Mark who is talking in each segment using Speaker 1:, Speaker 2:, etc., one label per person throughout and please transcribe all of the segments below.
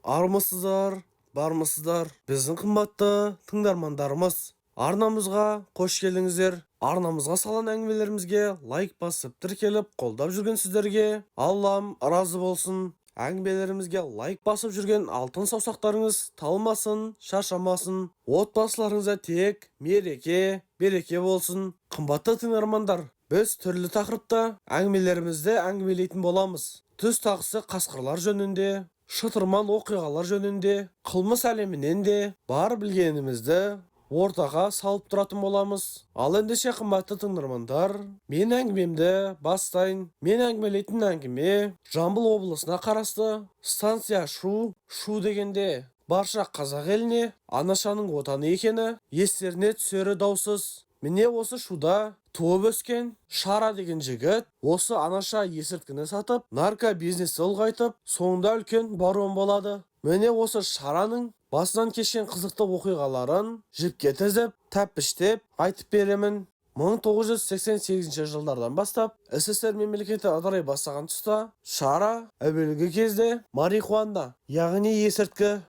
Speaker 1: Армысыздар, бармысыздар, біздің қымбатты тыңдармандарымыз. Арнамызға қош келдіңіздер. Арнамызға салған әңгімелерімізге лайк басып, тіркеліп, қолдап жүрген сіздерге Аллам разы болсын. Әңгімелерімізге лайк басып жүрген алтын саусақтарыңыз талмасын, шаршамасын. Отбасыларыңызда тек мереке, береке болсын. Қымбатты тыңдармандар, біз түрлі тақырыпта әңгімелерімізді әңгімелейтін боламыз. Түз тақысы қасқырлар жөнінде, шытырман оқиғалар жөнінде, қылмыс әлемінен де бар білгенімізді ортаға салып тұратын боламыз. Ал ендеше қымбатты тыңдармандар, мен әңгімемді бастайын. Мен әңгімелейтін әңгіме Жамбыл облысына қарасты станция Шу дегенде барша қазақ еліне анашаның отаны екені естеріне түсері даусыз. Міне осы Шуда туып өскен Шара деген жігіт осы анаша есірткіні сатып, нарко бизнесті ұлғайтып, соңында үлкен барон болады. Міне осы Шараның басынан кешкен қызықты оқиғаларын жіпке тізіп, тәппіштеп айтып беремін. 1988 жылдардан бастап СССР мемлекеті ыдырай бастаған тұста Шара әуелгі кезде марихуана, яғни есірткі,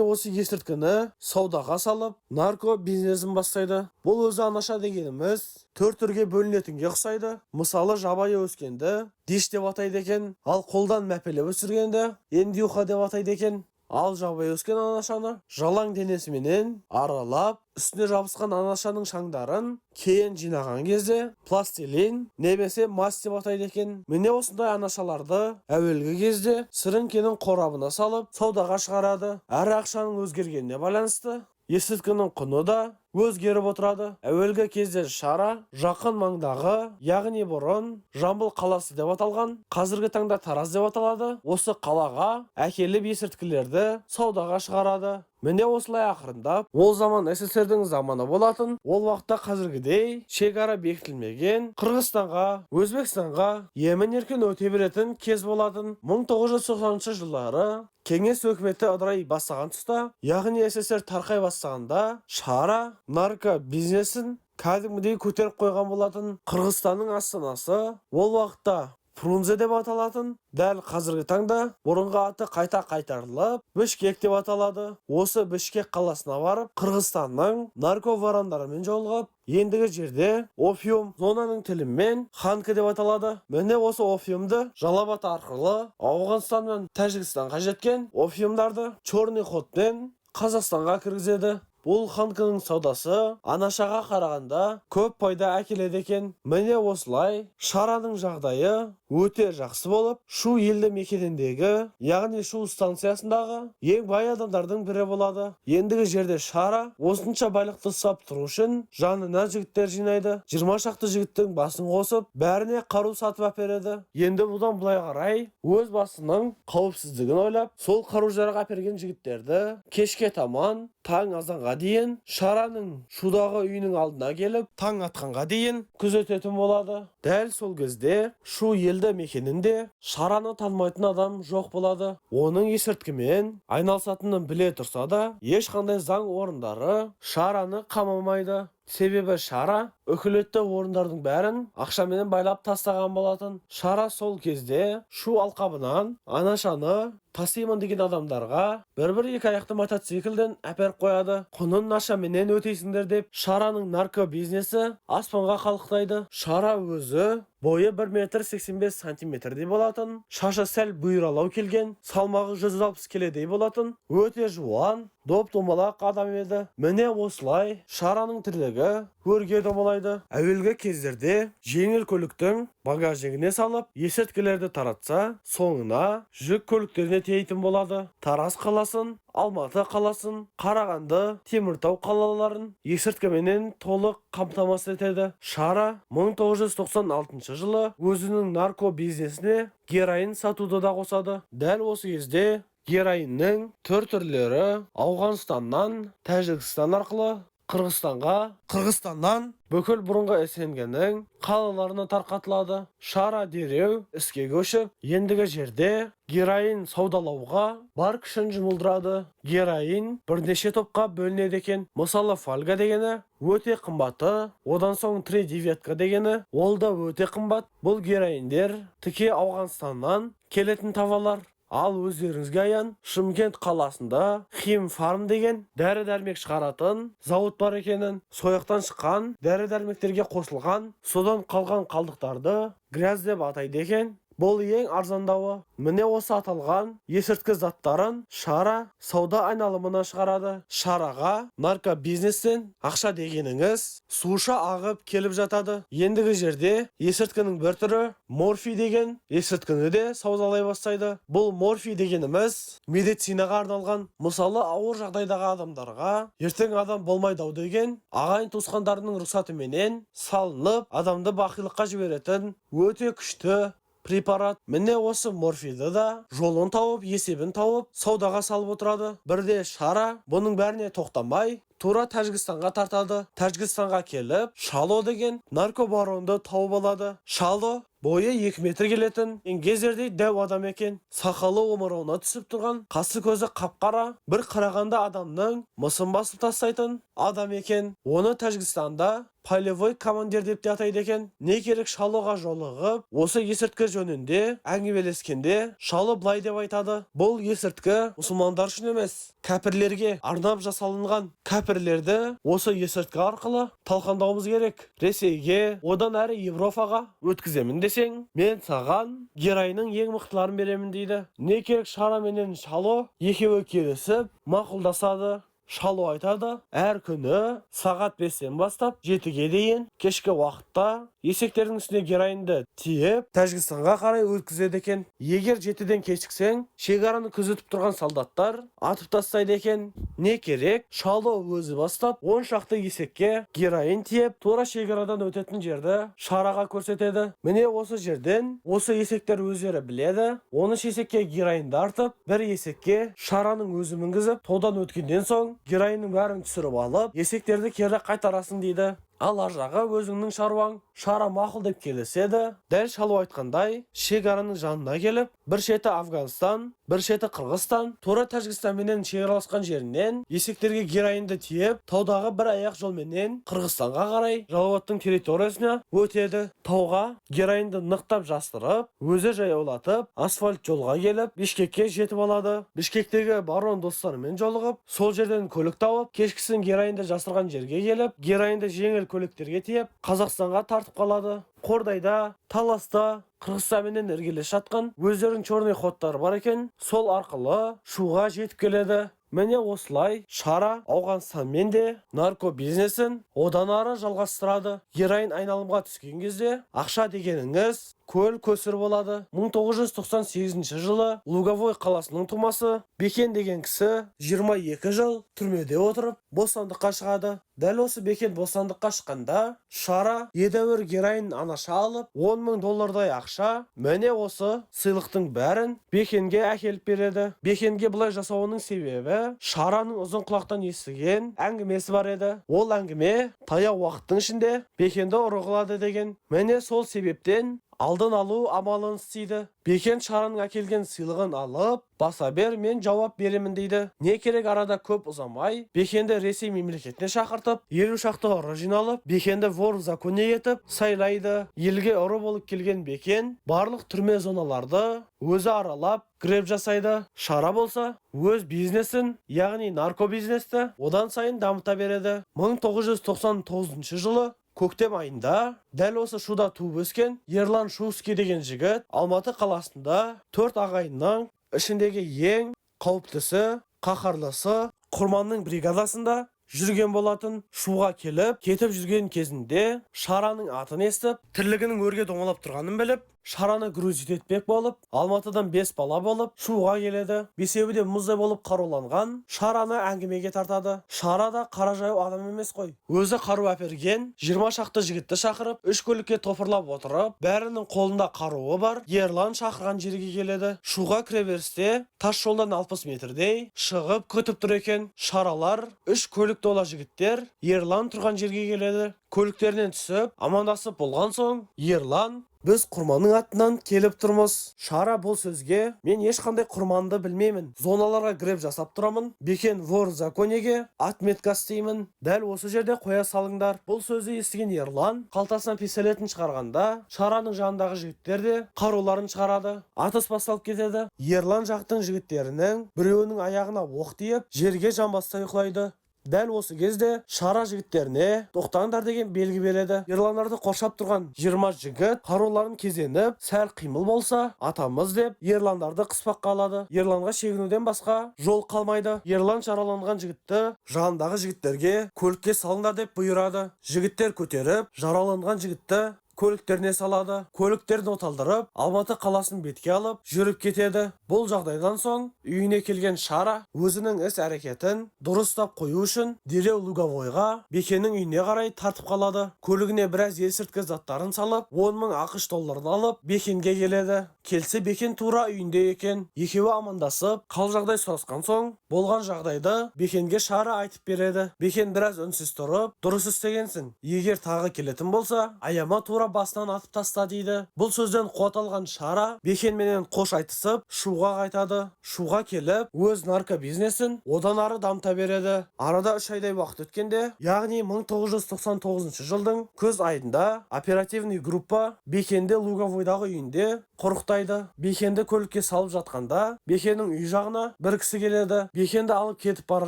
Speaker 1: осы есірткіні саудаға салып, нарко бизнесін бастайды. Бұл өзі анаша дегеніміз 4 түрге бөлінетінге ұқсайды. Мысалы, жабайы өскенді диш деп атайды екен, ал қолдан мәпелеп өсіргенді индюха деп атайды екен. Ал жабайы өскен анашаны жалаң денесіменен аралап, үстіне жабысқан анашаның шаңдарын кейін жинаған кезде пластилин немесе мас деп атайды екен. Міне осындай анашаларды әуелгі кезде сіріңкенің қорабына салып саудаға шығарады. Әр ақшаның өзгергеніне байланысты есірткінің құны да өзгеріп отырады. Әуелгі кезде Шара жақын маңдағы, яғни бұрын Жамбыл қаласы деп аталған, қазіргі таңда Тараз деп аталады, осы қалаға әкеліп есірткілерді саудаға шығарады. Міне осылай ақырындап, ол заман СССРдің заманы болатын, ол уақытта қазіргідей шекара бекітілмеген Қырғызстанға, Өзбекстанға емін-еркін өте беретін кез болатын. 1990 жылдары Кеңес өкіметі ыдырай бастаған тұста, яғни СССР тарқай бастағанда, Шара нарко бизнесін кәдімгідей көтеріп қойған болатын. Қырғызстанның астанасы ол уақытта Фрунзе деп аталатын, дәл қазіргі таңда бұрынғы аты қайта қайтарылып Бішкек деп аталады. Осы Бішкек қаласына барып, Қырғызстанның нарко варандарымен жолығып, ендігі жерде опиум зонаның тілімен ханка деп аталады. Міне осы опиумды жалабат арқылы Ауғанстан мен Тәжікстанға жеткен опиумдарды черный ходпен Қазақстанға кіргізеді. Бұл ханканың саудасы анашаға қарағанда көп пайда әкеледі екен. Міне осылай Шараның жағдайы өте жақсы болып, Шу елді мекеніндегі, яғни Шу станциясындағы ең бай адамдардың бірі болады. Ендігі жерде Шара осынша байлықты ұстап тұру үшін жанына жігіттер жинайды. 20 шақты жігіттің басын қосып, бәріне қару сатып әпереді. Енді бұдан былай қарай өз басының қауіпсіздігін ойлап, сол қару-жарақ әперген жігіттерді кешке таман таң азанға дейін Шараның Шудағы үйінің алдына келіп, таң атқанға дейін күзететін болады. Дәл сол кезде Шу елді мекенінде Шараны танымайтын адам жоқ болады. Оның есірткімен айналысатынын біле тұрса да, ешқандай заң орындары Шараны қамамайды. Себебі Шара өкілетті орындардың бәрін ақшаменен байлап тастаған болатын. Шара сол кезде Шу алқабынан анашаны тасимын деген адамдарға бір-екі аяқты мотоциклден әперіп қояды. Құнын нашаменен өтейсіңдер деп Шараның нарко бизнесі аспанға қалықтайды. Шара өзі бойы 1,85 сантиметрдей болатын, шашы сәл бұйралау келген, салмағы 160 келедей болатын, өте жуан, доп-домалақ адам еді. Міне осылай Шараның тірлігі өрге домалайды. Әуелгі кездерде жеңіл көліктің багажигіне салып, есірткілерді таратса, соңына жүк көліктеріне тиейтін болады. Тараз қаласын, Алматы қаласын, Қарағанды, Теміртау қалаларын есірткіменен толық қамтамасыз етеді. Шара 1996 жылы өзінің нарко бизнесіне героин сатуды да қосады. Дәл осы кезде героиннің түрлері Ауғанстаннан, Тәжікстан арқылы Қырғызстанға, Қырғызстаннан бүкіл бұрынғы СНГ-нің қалаларына тарқатылады. Шара дереу іске көшіп, ендігі жерде героин саудалауға бар күшін жұмылдырады. Героин бірнеше топқа бөлінеді екен. Мысалы, фольга дегені өте қымбаты, одан соң 3-9 дегені ол да өте қымбат. Бұл героиндер тіке Ауғанстаннан келетін товарлар. Ал өздеріңізге аян Шымкент қаласында Хим Фарм деген дәрі-дәрмек шығаратын зауыт бар екенін, сояқтан шыққан дәрі-дәрмектерге қосылған содан қалған қалдықтарды грязь деп атайды екен. Бұл ең арзандауы. Міне осы аталған есірткі заттарын шара сауда айналымына шығарады. Шараға наркобизнестен ақша дегеніңіз суша ағып келіп жатады. Ендігі жерде есірткінің бір түрі морфий деген есірткіні де саудалай бастайды. Бұл морфий дегеніміз медицинаға арналған. Мысалы ауыр жағдайдағы адамдарға ертең адам болмайды-ау деген ағайын туысқандарының рұқсатыменен салынып адамды бақилыққа жіберетін өте күшті препарат. Міне осы морфийді да жолын тауып, есебін тауып, саудаға салып отырады. Бірде шара бұның бәріне тоқтамай тура Тәжікстанға тартады. Тәжікстанға келіп, Шало деген наркобаронды тауып алады. Шало бойы 2 метр келетін, еңгезердей дәу адам екен. Сақалы омырауына түсіп тұрған, қасы көзі қап-қара, бір қарағанда адамның мысын басып тастайтын адам екен. Оны Тәжікстанда полевой командир деп те атайды екен. Не керек Шалоға жолығып, осы есірткі жөнінде әңгімелескенде Шало былай деп айтады: бұл есірткі мұсылмандар үшін емес, кәпірлерге арнап жасалынған. Кәпірлерді осы есірткі арқылы талқандауымыз керек. Ресейге, одан әрі Европаға өткіземін десең, мен саған героиннің ең мықтыларын беремін дейді. Не керек Шара менен Шало екеуі келісіп мақұлдасады. Шало айтады: әр күні сағат 5-тен бастап 7-ге дейін кешкі уақытта есектердің үстіне героинді тиеп Тәжікстанға қарай өткізеді екен. Егер 7-ден кешіксең, шекараны күзетіп тұрған солдаттар атып тастайды екен. Не керек? Шало өзі бастап 10 шақты есекке героин тиеп тура шекарадан өтетін жерді Шараға көрсетеді. Міне осы жерден осы есектер өздері біледі. 13 есекке героинді артып, бір есекке Шараның өзі мінгізіп, тодан өткеннен соң героиннің бәрін түсіріп алып, есектерді кері қайтарасың дейді. Ал ар жағы өзіңнің шаруаң. Шара мақұл деп келіседі. Дәл Шало айтқандай, шекараның жанына келіп, бір шеті Афганстан, бір шеті Қырғызстан, тура Тәжікстанменен шекараласқан жерінен есектерге героинді тиеп, таудағы бір аяқ жолменен Қырғызстанға қарай Жалауаттың территориясына өтеді. Тауға героинді нықтап жастырып, өзі жаяулатып, асфальт жолға келіп, Бишкекке жетіп алады. Бишкектегі барон достарымен жолығып, сол жерден көлік тауып, кешкісін героинді жасырған жерге келіп, героинді жеңіл көліктерге тиеп, Қазақстанға тартып қалады. Қордайда, Таласта, Қырғызстанмен іргелес жатқан өздерінің черный ходтары бар екен. Сол арқылы Шуға жетіп келеді. Міне осылай Шара Ауғанстанмен де наркобизнесін одан ары жалғастырады. Героин айналымға түскен кезде ақша дегеніңіз көл көсір болады. 1998 жылы Луговой қаласының тумасы Бекен деген кісі 22 жыл түрмеде отырып бостандыққа шығады. Дәл осы Бекен бостандыққа шыққанда Шара едәуір героин анаша алып, $10,000 ақша, міне осы сыйлықтың бәрін Бекенге әкеліп береді. Бекенге бұлай жасауының себебі Шараның ұзын құлақтан естіген әңгімесі бар еді. Ол әңгіме таяу уақыттың ішінде Бекенді ұрғылады деген. Міне сол себептен алдын алу амалын істейді. Бекен Шараның әкелген сыйлығын алып, баса бер, мен жауап беремін дейді. Не керек, арада көп ұзамай Бекенді Ресей мемлекетіне шақыртып, 50 шақты ұры жиналып, Бекенді вор в законе етіп сайлайды. Елге ұры болып келген Бекен барлық түрме зоналарды өзі аралап, греб жасайды. Шара болса өз бизнесін, яғни наркобизнесті одан сайын дамыта береді. 1999 жылы көктем айында дәл осы Шуда туып өскен Ерлан Шуйский деген жігіт Алматы қаласында 4 ағайынның ішіндегі ең қауіптісі, қаһарлысы Құрманның бригадасында жүрген болатын. Шуға келіп, кетіп жүрген кезінде Шараның атын естіп, тірлігінің өрге домалап тұрғанын біліп, Шараны грузит етпек болып, Алматыдан 5 бала болып, Шуға келеді. Бесеуі де мұздай болып қаруланған. Шараны әңгімеге тартады. Шара да қара жаяу адам емес қой. Өзі қару әперген 20 шақты жігітті шақырып, 3 көлікке топырлап отырып, бәрінің қолында қаруы бар Ерлан шақырған жерге келеді. Шуға кіреберісте тас жолдан 60 метрдей шығып күтіп тұр екен. Шаралар 3 көлік тола жігіттер Ерлан тұрған жерге келеді. Көліктерінен түсіп, амандасып болған соң, Ерлан Biz Құрманның атынан келіп тұрмыз. Шара бұл сөзге мен ешқандай Құрманды білмеймін. Зоналарға греб жасап тұрамын. Бекен вор законеге отметка істеймін. Дәл осы жерде қоя салыңдар. Бұл сөзді естіген Ерлан қалтасынан пистолетін шығарғанда, Шараның жанындағы жігіттер де қаруларын шығарады. Атыс басталып кетеді. Ерлан жақтың жігіттерінің біреуінің аяғына оқ тиіп, жерге жамбастай ұйықтайды. Дәл осы кезде Шара жігіттеріне тоқтаңдар деген белгі береді. Ерландарды қоршап тұрған 20 жігіт қаруларын кезеніп, сәл қимыл болса, атамыз деп Ерландарды қыспаққа алады. Ерланға шегінуден басқа жол қалмайды. Ерлан жараланған жігітті жанындағы жігіттерге көлікке салыңдар деп бұйырады. Жігіттер көтеріп, жараланған жігітті көліктеріне салады. Көліктерін оталдырып, Алматы қаласын бетке алып, жүріп кетеді. Бұл жағдайдан соң үйіне келген Шара өзінің іс әрекетін дұрыстап қою үшін дереу Луговойға, Бекеннің үйіне қарай тартып қалады. Көлігіне біраз есірткі заттарын салып, 10 000 ақш долларын алып, Бекенге келеді. Келсе Бекен тура үйінде екен. Екеуі амандасып, қал жағдай сұрасқан соң, болған жағдайды Бекенге Шара айтып береді. Бекен біраз үнсіз тұрып, дұрыс істегенсің. Егер тағы келетін болса, аяма тура басынан атып таста дейді. Бұл сөзден қуат алған Шара Бекенменен қош айтысып, Шуға қайтады. Шуға келіп, өз нарко бизнесін одан ары дамыта береді. Арада 3 айдай уақыт өткенде, яғни 1999 жылдың күз айында оперативный группа Бекенді Луговойдағы үйінде қорықтайды. Бекенді көлікке салып жатқанда, Бекеннің үй жағына бір кісі келеді. Бекенді алып кетіп бара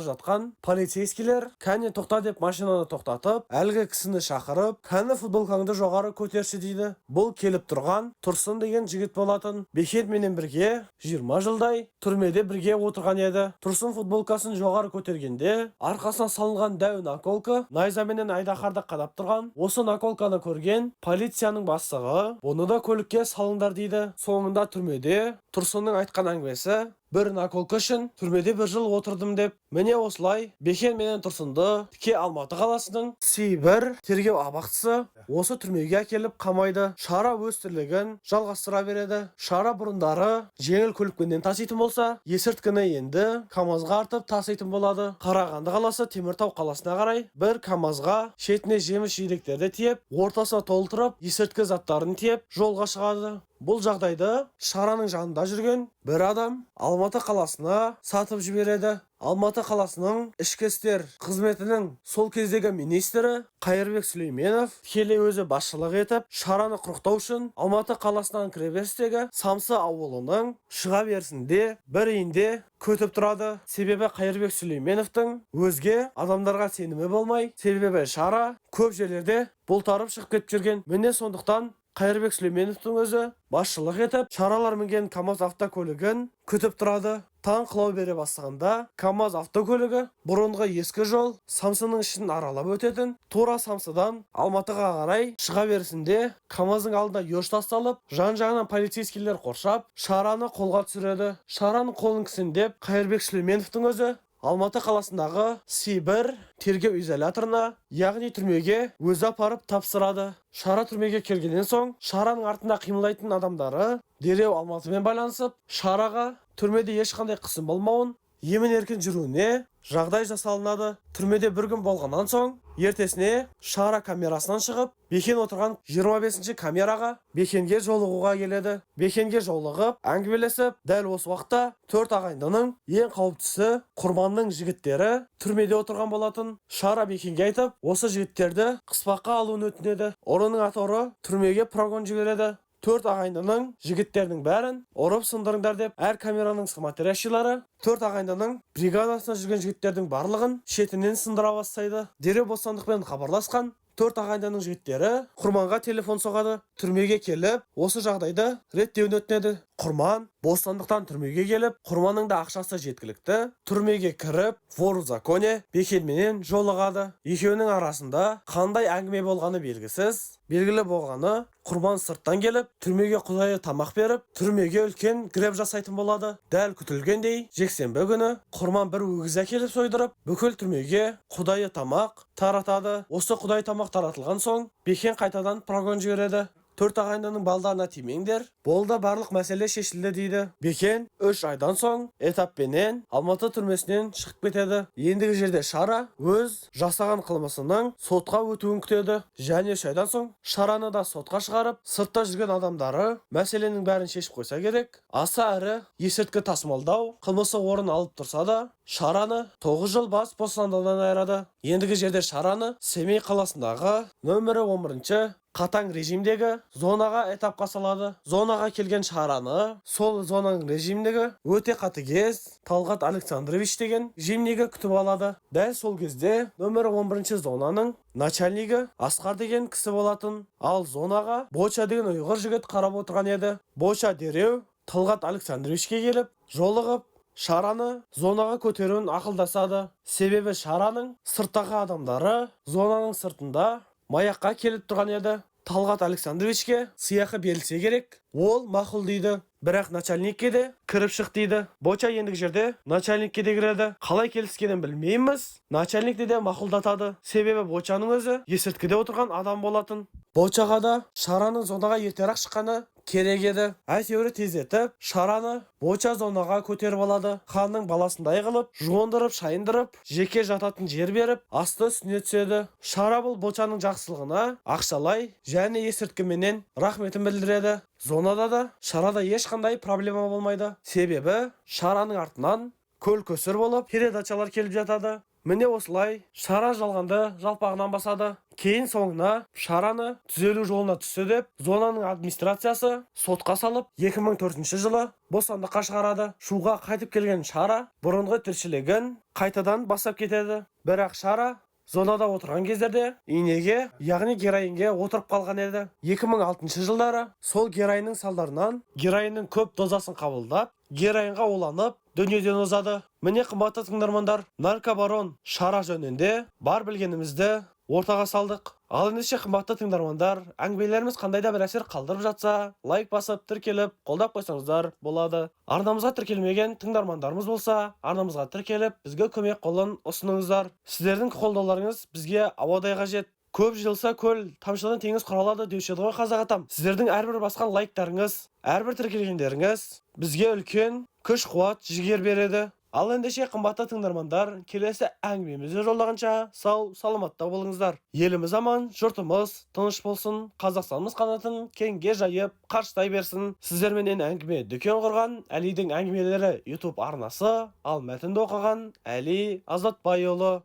Speaker 1: жатқан полицейскилер кәне тоқта деп машинаны тоқтатып, әлгі кісіні шақырып, кәне футболкаңды жоғары көтерші дейді. Бұл келіп тұрған Тұрсын деген жігіт болатын. Бекенменен бірге 20 жылдай түрмеде бірге отырған еді. Тұрсын футболкасын жоғары көтергенде, арқасына салынған дәу наколка найзаменен айдаһарды қадап тұрған. Осы наколканы көрген полицияның бастығы оны да көлікке салыңдар дейді. Соңында түрмеде Тұрсынның айтқан әңгімесі бір наколка үшін түрмеде 1 жыл отырдым деп. Міне осылай Бекен менен Тұрсынды тіке Алматы қаласының Сибір тергеу абақтысы осы түрмеге әкеліп қамайды. Шара өз тірлігін жалғастыра береді. Шара бұрындары жеңіл көлікпенен таситын болса, есірткіні енді КамАЗға артып таситын болады. Қарағанды қаласы Теміртау қаласына қарай бір КамАЗға шетіне жеміс жидектерді тиеп, ортасына толтырып, есірткі заттарын тиеп жолға шығады. Бұл жағдайды Шараның жанында жүрген бір адам Алматы қаласына сатып жібереді. Алматы қаласының ішкі істер қызметінің сол кездегі министрі Қайырбек Сүлейменов тікелей өзі басшылық етіп, Шараны құрықтау үшін Алматы қаласынан кіреберістегі Самсы ауылының шыға берісінде бір үйінде көтіп тұрады. Себебі Қайырбек Сүлейменовтың өзге адамдарға сенімі болмай, себебі Шара көп жерлерде бұлтарып шығып кетіп жүрген. Міне сондықтан Қайырбек Сүлейменовтың өзі басшылық етіп, Шаралар мінген КамАЗ автокөлігін күтіп тұрады. Таң қылау бере бастағанда, КамАЗ автокөлігі бұрынғы ескі жол Самсының ішін аралап өтетін. Тура Самсыдан Алматыға қарай шыға берісінде КамАЗдың алдына еж тасталып, жан-жағынан полицейскийлер қоршап, Шараны қолға түсіреді. Шараның қолын кісендеп, Қайырбек Сүлейменовтың өзі Алматы қаласындағы Сибір тергеу изоляторына, яғни түрмеге өзі апарып тапсырады. Шара түрмеге келгеннен соң, Шараның артында қимылдайтын адамдары дереу Алматымен байланысып, Шараға түрмеде ешқандай қысым болмауын, емін-еркін жүруіне жағдай жасалынады. Түрмеде бір күн болғаннан соң, ертесіне Шара камерасынан шығып, Бекен отырған 25-ші камераға Бекенге жолығуға келеді. Бекенге жолығып, әңгімелесіп, дәл осы уақытта 4 ағайындының ең қауіптісі Құрманның жігіттері түрмеде отырған болатын. Шара Бекенге айтып, осы жігіттерді қыспаққа алуын өтінеді. Ұрының аторы түрмеге прогон жібереді. 4 ағайындының жігіттердің бәрін ұрып сындырыңдар деп, әр камераның смотрящийлары 4 ағайындының бригадасына жүрген жігіттердің барлығын шетінен сындыра бастайды. Дереу бостандықпен хабарласқан 4 ағайындының жігіттері Құрманға телефон соғады. Түрмеге келіп, осы жағдайды реттеуін өтінеді. Құрман бостандықтан түрмеге келіп, Құрманның да ақшасы жеткілікті. Түрмеге кіріп, вор законе Бекенменен жолығады. Екеуінің арасында қандай әңгіме болғаны белгісіз. Белгілі болғаны, Құрман сырттан келіп, түрмеге құдайы тамақ беріп, түрмеге үлкен греб жасайтын болады. Дәл күтілгендей, жексенбі күні Құрман бір өгіз әкеліп сойдырып, бүкіл түрмеге құдайы тамақ таратады. Осы құдай тамақ таратылған соң, Бекен қайтадан прогон жібереді. 4 ағайынның балдарына тимеңдер. Болда барлық мәселе шешілді дейді. Бекен 3 айдан соң этаппенен Алматы түрмесінен шығып кетеді. Ендігі жерде Шара өз жасаған қылмысының сотқа өтуін күтеді. Және 3 айдан соң Шараны да сотқа шығарып, сыртта жүрген адамдары мәселенің бәрін шешіп қойса керек. Аса әрі есірткі тасымалдау қылмысы орын алып тұрса да, Шараны 9 жыл бас бостандығынан айырады. Ендігі жерде Шараны Семей қаласындағы нөмірі 11-ші қатаң режимдегі зонаға этапқа салады. Зонаға келген Шараны сол зонаның режимдегі өте қатыгез Талғат Александрович деген жемнегі күтіп алады. Дәл сол кезде нөмірі 11-ші зонаның начальнигі Асқар деген кісі болатын. Ал зонаға Боча деген ұйғыр жігіт қарап отырған еді. Боча дереу Талғат Александровичке келіп, жолығып, Шараны зонаға көтеруін ақылдасады. Себебі Шараның сырттағы адамдары зонаның сыртында маяққа келіп тұрған еді. Талғат Александровичке сыйақы берілсе керек. Ол мақұл дейді. Бірақ начальникке де кіріп шық дейді. Боча ендігі жерде начальникке де кіреді. Қалай келіскенін білмейміз. Начальникті де мақұлдатады. Себебі Бочаның өзі есірткіде отырған адам болатын. Бочаға да Шараның зонаға ертерек шыққаны керек еді. Әйтеуір тездетіп, Шараны Боча зонаға көтеріп алады. Ханның баласындай қылып, жуындырып, шайындырып, жеке жататын жер беріп, асты үстіне түседі. Шара бұл Бочаның жақсылығына ақшалай және есірткіменен рахметін білдіреді. Зонада да Шарада ешқандай проблема болмайды. Себебі Шараның артынан көл-көсір болып, передачалар келіп жатады. Міне осылай Шара жалғанды жалпағынан басады. Кейін соңына Шараны түзелу жолына түсті деп, зонаның администрациясы сотқа салып, 2004 жылы бостандыққа шығарады. Шуға қайтып келген Шара бұрынғы тіршілігін қайтадан бастап кетеді. Бірақ Шара зонада отырған кездерде инеге, яғни героинге отырып қалған еді. 2006 жылдары сол героиннің салдарынан героиннің көп дозасын қабылдап, героинға уланып, дүниеден озады. Міне қымбатты тыңдармандар, наркобарон Шара жөнінде бар білгенімізді ортаға салдық. Ал ендеше қымбатты тыңдармандар, әңгімелеріміз қандай да бір әсер қалдырып жатса, лайк басып, тіркеліп, қолдап қойсаңыздар болады. Арнамызға тіркелмеген тыңдармандарымыз болса, арнамызға тіркеліп, бізге көмек қолын ұсыныңыздар. Сіздердің қолдауларыңыз бізге ауадай қажет. Көп жиылса көл, тамшыдан теңіз құралады деуші еді ғой қазақ атам. Сіздердің әрбір басқан лайктарыңыз, әрбір тіркелгендеріңіз бізге үлкен күш-қуат, жігер береді. Ал ендеше қымбатты тыңдармандар, келесі әңгімемізді жолдағанша сау, саламатта болыңыздар. Еліміз аман, жұртымыз тыныш болсын, Қазақстанымыз қанатын кеңге жайып, қарыштай берсін. Сіздерменен әңгіме дүкен құрған Әлидің әңгімелері YouTube арнасы, ал мәтінді оқыған Әли Азатбайұлы.